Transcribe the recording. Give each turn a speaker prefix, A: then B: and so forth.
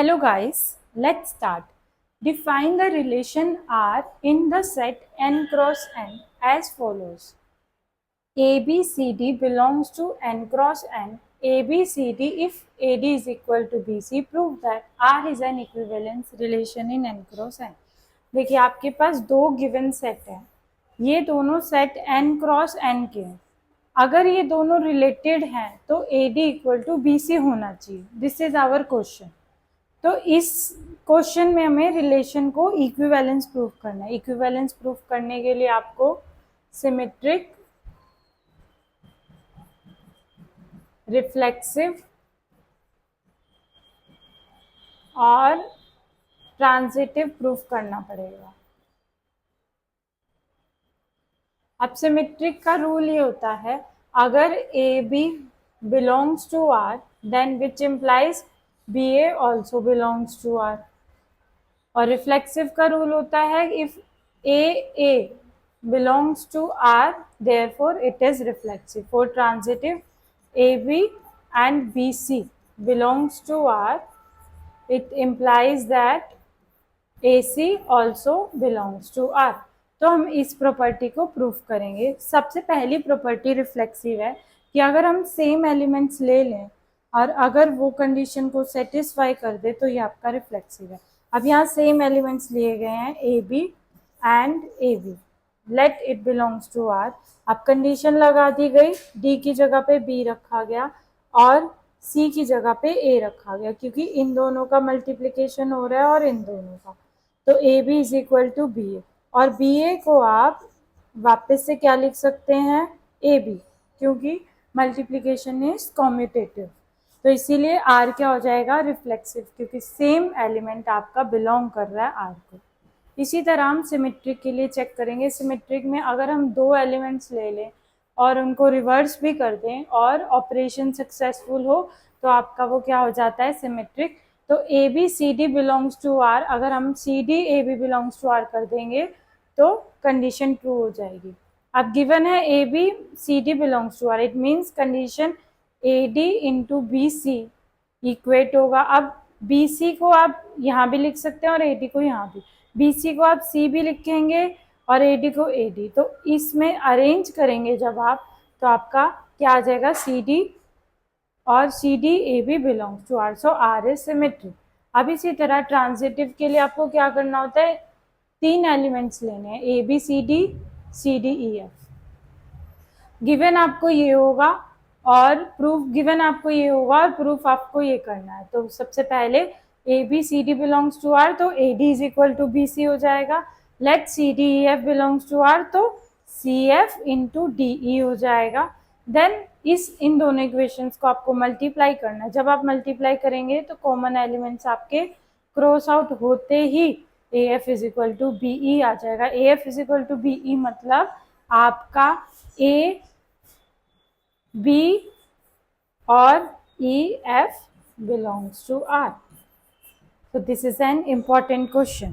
A: Hello guys, let's start. Define the relation R in the set n cross n as follows. ABCD belongs to n cross n. ABCD if AD is equal to BC, prove that R is an equivalence relation in n cross n. देखिए आपके पास दो given set है, ये दोनों set n cross n के हैं. अगर ये दोनों रिलेटेड हैं तो AD इक्वल टू BC होना चाहिए. This is our question. तो इस क्वेश्चन में हमें रिलेशन को इक्विवेलेंस प्रूफ करना है. इक्विवेलेंस प्रूफ करने के लिए आपको सिमेट्रिक, रिफ्लेक्सिव और ट्रांजिटिव प्रूफ करना पड़ेगा. अब सिमेट्रिक का रूल ये होता है, अगर A B belongs to R then which implies B A also belongs to R. और रिफ्लेक्सिव का रूल होता है, if A belongs to R therefore it is reflexive. For transitive A B and B C belongs to R, it implies that AC also belongs to R. तो हम इस property को proof करेंगे. सबसे पहली प्रॉपर्टी रिफ्लेक्सिव है कि अगर हम सेम एलिमेंट्स ले लें और अगर वो कंडीशन को सेटिस्फाई कर दे तो ये आपका रिफ्लेक्सिव है. अब यहाँ सेम एलिमेंट्स लिए गए हैं A B and A B. Let it belongs to R. अब कंडीशन लगा दी गई, डी की जगह पे बी रखा गया और सी की जगह पे ए रखा गया, क्योंकि इन दोनों का मल्टीप्लिकेशन हो रहा है और इन दोनों का. तो A B is equal to B A, और बी ए को आप वापस से क्या लिख सकते हैं, ए बी, क्योंकि मल्टीप्लिकेशन इज कॉम्यूटेटिव. तो इसीलिए आर क्या हो जाएगा, रिफ्लेक्सिव, क्योंकि सेम एलिमेंट आपका बिलोंग कर रहा है आर को. इसी तरह हम सिमेट्रिक के लिए चेक करेंगे. सिमेट्रिक में अगर हम दो एलिमेंट्स ले लें और उनको रिवर्स भी कर दें और ऑपरेशन सक्सेसफुल हो तो आपका वो क्या हो जाता है, सिमेट्रिक. तो A B C D belongs to R, अगर हम C D A B belongs to R कर देंगे तो कंडीशन ट्रू हो जाएगी. अब गिवन है A B C D belongs to R, it means condition A D into B C equate होगा. अब बी सी को आप यहाँ भी लिख सकते हैं और ए डी को यहाँ भी. बी सी को आप सी भी लिखेंगे और ए डी को ए डी. तो इसमें अरेंज करेंगे जब आप, तो आपका क्या आ जाएगा, सी डी और C D A B belongs to R. So R is symmetric. अब इसी तरह ट्रांजिटिव के लिए आपको क्या करना होता है, तीन एलिमेंट्स लेने हैं, A B C D E F. Given आपको ये होगा और प्रूफ गिवन आपको ये होगा और प्रूफ आपको ये करना है. तो सबसे पहले A B C D belongs to R, तो A D is equal to B C हो जाएगा. Let C D E F belongs to R, तो C F into D E हो जाएगा. देन इन दोनों इक्वेशंस को आपको मल्टीप्लाई करना है. जब आप मल्टीप्लाई करेंगे तो कॉमन एलिमेंट्स आपके क्रॉस आउट होते ही A F is equal to B E आ जाएगा. A F is equal to B E मतलब आपका ए बी और E F belongs to R. So this is an important question.